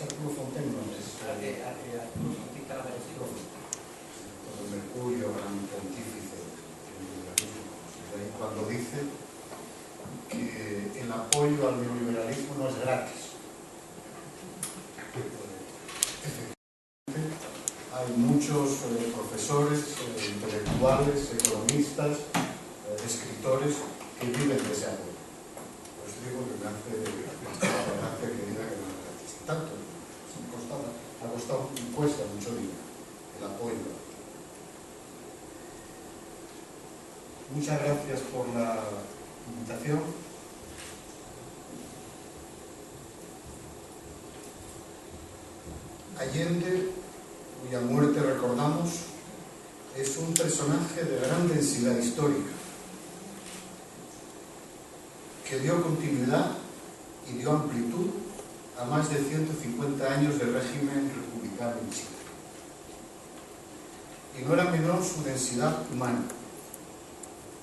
Arturo Fontaine, no es Arturo Fontaine, el Mercurio, gran pontífice del liberalismo. Cuando dice que el apoyo al neoliberalismo no es gratis. Efectivamente, hay muchos profesores, intelectuales, economistas, escritores que viven de ese apoyo. Pues digo que me hace bastante gracia que diga que no es gratis. Tanto, ha costado y cuesta mucho dinero el apoyo. Muchas gracias por la invitación. Allende, cuya muerte recordamos, es un personaje de gran densidad histórica, que dio continuidad y dio amplitud a más de 150 años de régimen republicano en Chile. Y no era menor su densidad humana.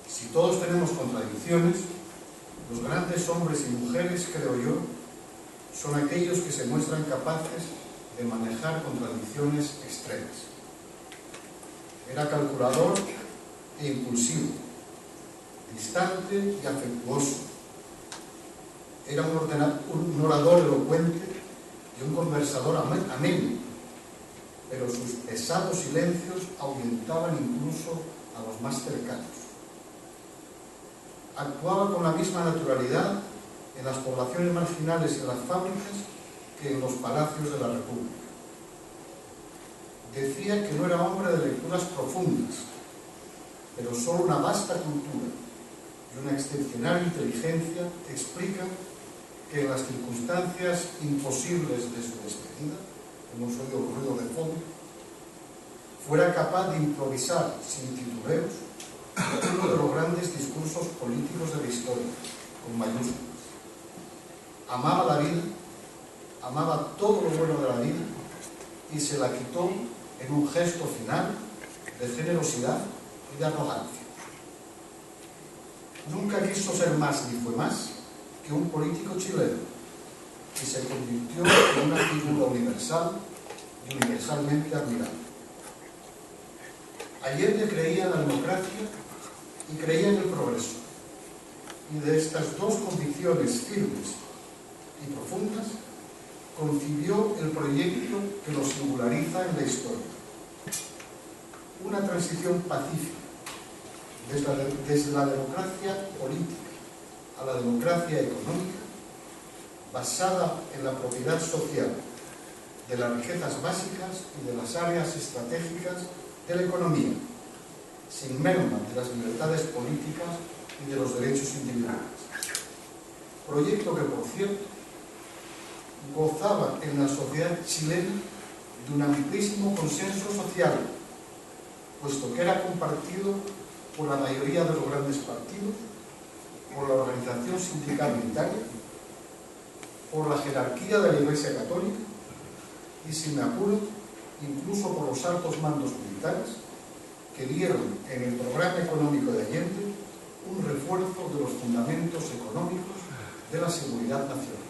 Si todos tenemos contradicciones, los grandes hombres y mujeres, creo yo, son aquellos que se muestran capaces de manejar contradicciones extremas. Era calculador e impulsivo, distante y afectuoso. Era un orador elocuente y un conversador ameno, pero sus pesados silencios ahuyentaban incluso a los más cercanos. Actuaba con la misma naturalidad en las poblaciones marginales y en las fábricas que en los palacios de la República. Decía que no era hombre de lecturas profundas, pero solo una vasta cultura y una excepcional inteligencia explican que en las circunstancias imposibles de su despedida, hemos oído ruido de fondo, fuera capaz de improvisar sin titubeos uno de los grandes discursos políticos de la historia, con mayúsculas. Amaba la vida, amaba todo lo bueno de la vida y se la quitó en un gesto final de generosidad y de arrogancia. Nunca quiso ser más ni fue más que un político chileno y se convirtió en una figura universal y universalmente admirable. Allende creía en la democracia y creía en el progreso, y de estas dos convicciones firmes y profundas concibió el proyecto que lo singulariza en la historia. Una transición pacífica desde la democracia política a la democracia económica, basada en la propiedad social de las riquezas básicas y de las áreas estratégicas de la economía, sin merma de las libertades políticas y de los derechos individuales. Proyecto que, por cierto, gozaba en la sociedad chilena de un amplísimo consenso social, puesto que era compartido por la mayoría de los grandes partidos, por la organización sindical unitaria, por la jerarquía de la Iglesia Católica y, si me apuro, incluso por los altos mandos militares que dieron en el programa económico de Allende un refuerzo de los fundamentos económicos de la seguridad nacional.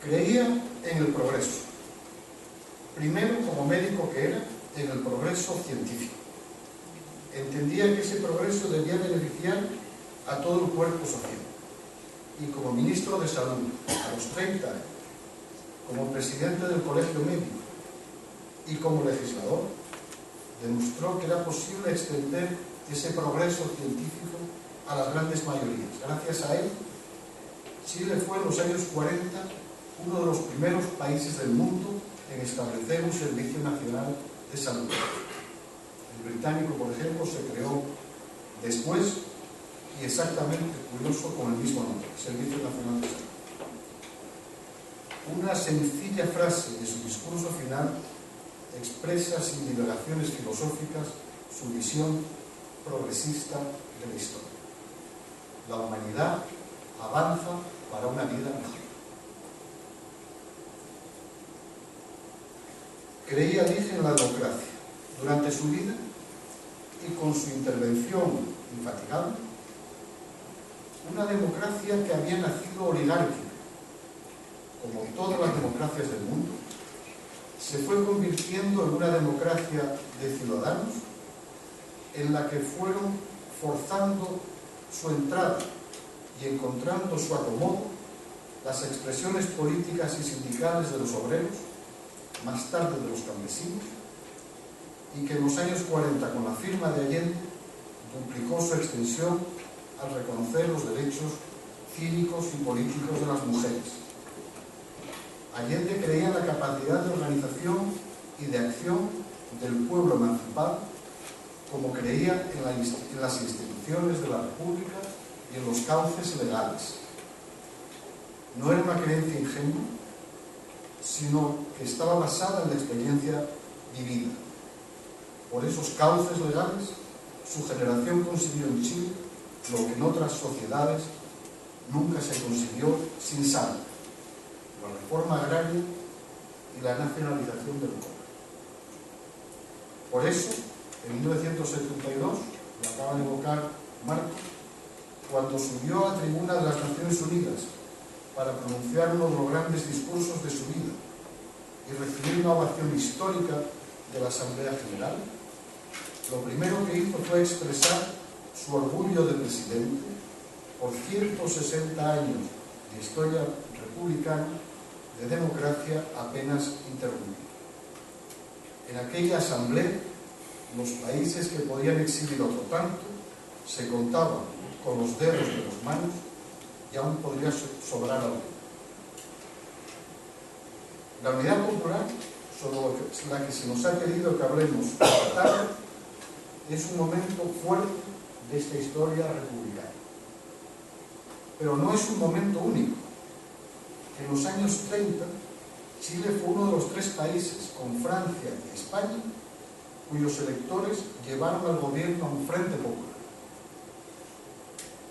Creía en el progreso, primero como médico que era, en el progreso científico. Entendía que ese progreso debía beneficiar a todo el cuerpo social. Y como ministro de Salud, a los 30 años, como presidente del Colegio Médico y como legislador, demostró que era posible extender ese progreso científico a las grandes mayorías. Gracias a él, Chile fue en los años 40 uno de los primeros países del mundo en establecer un servicio nacional de salud. El británico, por ejemplo, se creó después y exactamente, curioso, con el mismo nombre, Servicio Nacional de Salud. Una sencilla frase de su discurso final expresa sin divagaciones filosóficas su visión progresista de la historia. La humanidad avanza para una vida mejor. Creía, dije, en la democracia. Durante su vida y con su intervención infatigable, una democracia que había nacido oligárquica, como todas las democracias del mundo, se fue convirtiendo en una democracia de ciudadanos en la que fueron forzando su entrada y encontrando su acomodo las expresiones políticas y sindicales de los obreros, más tarde de los campesinos, y que en los años 40, con la firma de Allende, duplicó su extensión al reconocer los derechos cívicos y políticos de las mujeres. Allende creía en la capacidad de organización y de acción del pueblo emancipado, como creía en las instituciones de la República y en los cauces legales. No era una creencia ingenua, sino que estaba basada en la experiencia vivida. Por esos cauces legales, su generación consiguió en Chile lo que en otras sociedades nunca se consiguió sin sangre: la reforma agraria y la nacionalización del cobre. Por eso, en 1972, lo acaba de evocar Marco, cuando subió a tribuna de las Naciones Unidas para pronunciar uno de los grandes discursos de su vida y recibir una ovación histórica de la Asamblea General, lo primero que hizo fue expresar su orgullo de presidente por 160 años de historia republicana, de democracia apenas interrumpida. En aquella asamblea, los países que podían exhibir otro tanto se contaban con los dedos de las manos y aún podría sobrar algo. La unidad popular, sobre la que se nos ha pedido que hablemos esta tarde, es un momento fuerte de esta historia republicana. Pero no es un momento único. En los años 30, Chile fue uno de los 3 países, con Francia y España, cuyos electores llevaron al gobierno a un frente popular.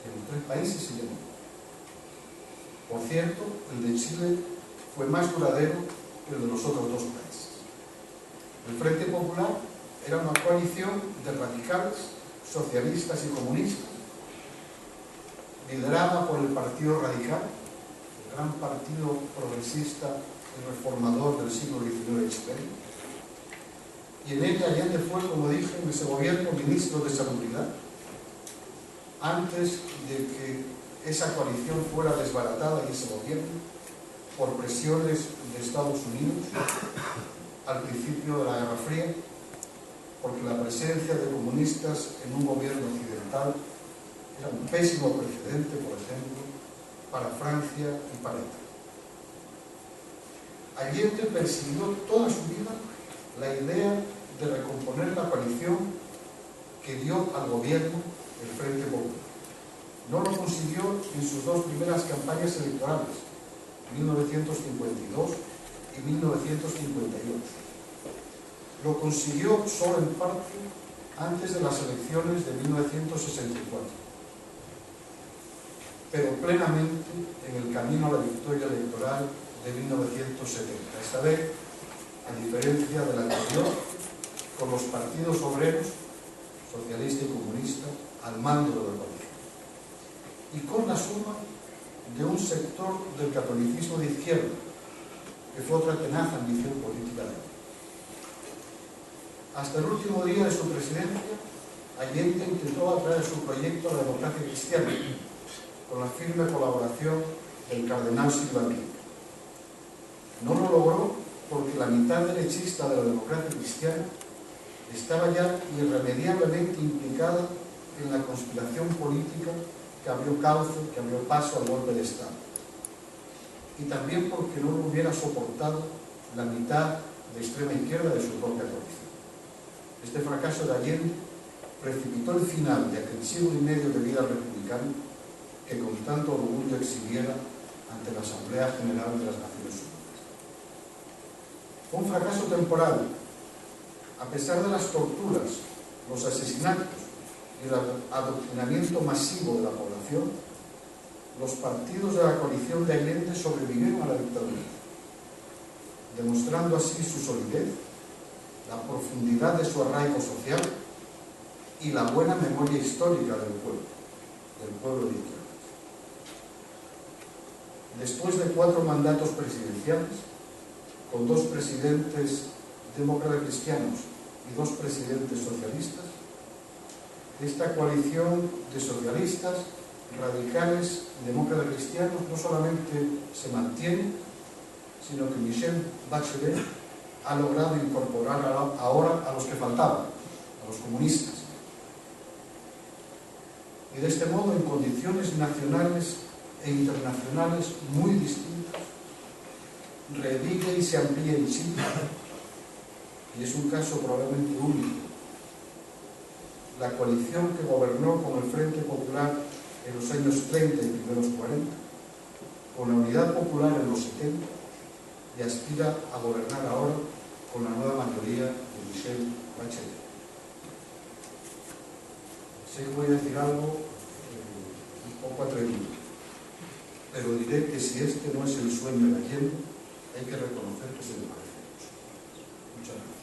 En los 3 países se llenó. Por cierto, el de Chile fue más duradero que el de los otros 2 países. El Frente Popular era una coalición de radicales, socialistas y comunistas, liderada por el Partido Radical, el gran partido progresista y reformador del siglo XIX chileno. Y en ella Allende fue, como dije, en ese gobierno, ministro de Salubridad, antes de que esa coalición fuera desbaratada y ese gobierno por presiones de Estados Unidos al principio de la Guerra Fría, porque la presencia de comunistas en un gobierno occidental era un pésimo precedente, por ejemplo, para Francia y para Italia. Allende persiguió toda su vida la idea de recomponer la coalición que dio al gobierno el Frente Popular. No lo consiguió en sus 2 primeras campañas electorales, 1952 y 1958. Lo consiguió solo en parte antes de las elecciones de 1964, pero plenamente en el camino a la victoria electoral de 1970. Esta vez, a diferencia de la anterior, con los partidos obreros, socialista y comunista, al mando de la coalición, y con la suma de un sector del catolicismo de izquierda, que fue otra tenaz ambición política de él. Hasta el último día de su presidencia, Allende intentó atraer su proyecto a la democracia cristiana, con la firme colaboración del cardenal Silva Enrique. No lo logró porque la mitad derechista de la democracia cristiana estaba ya irremediablemente implicada en la conspiración política que abrió cauce, que abrió paso al golpe de Estado. Y también porque no lo hubiera soportado la mitad de extrema izquierda de su propia coalición. Este fracaso de Allende precipitó el final de aquel siglo y medio de vida republicana que con tanto orgullo exhibiera ante la Asamblea General de las Naciones Unidas. Fue un fracaso temporal. A pesar de las torturas, los asesinatos y el adoctrinamiento masivo de la población, los partidos de la coalición de Allende sobrevivieron a la dictadura, demostrando así su solidez, la profundidad de su arraigo social y la buena memoria histórica del pueblo de izquierda. Después de 4 mandatos presidenciales, con 2 presidentes demócratas cristianos y 2 presidentes socialistas, esta coalición de socialistas, radicales y demócratas cristianos no solamente se mantiene, sino que Michelle Bachelet ha logrado incorporar ahora a los que faltaban, a los comunistas. Y de este modo, en condiciones nacionales e internacionales muy distintas, revive y se amplía en Chile, y es un caso probablemente único, la coalición que gobernó con el Frente Popular en los años 30 y primeros 40, con la Unidad Popular en los 70, y aspira a gobernar ahora con la nueva mayoría de Michelle Bachelet. Sé que voy a decir algo un poco atrevido, pero diré que si este no es el sueño de Allende, hay que reconocer que se le parece mucho. Muchas gracias.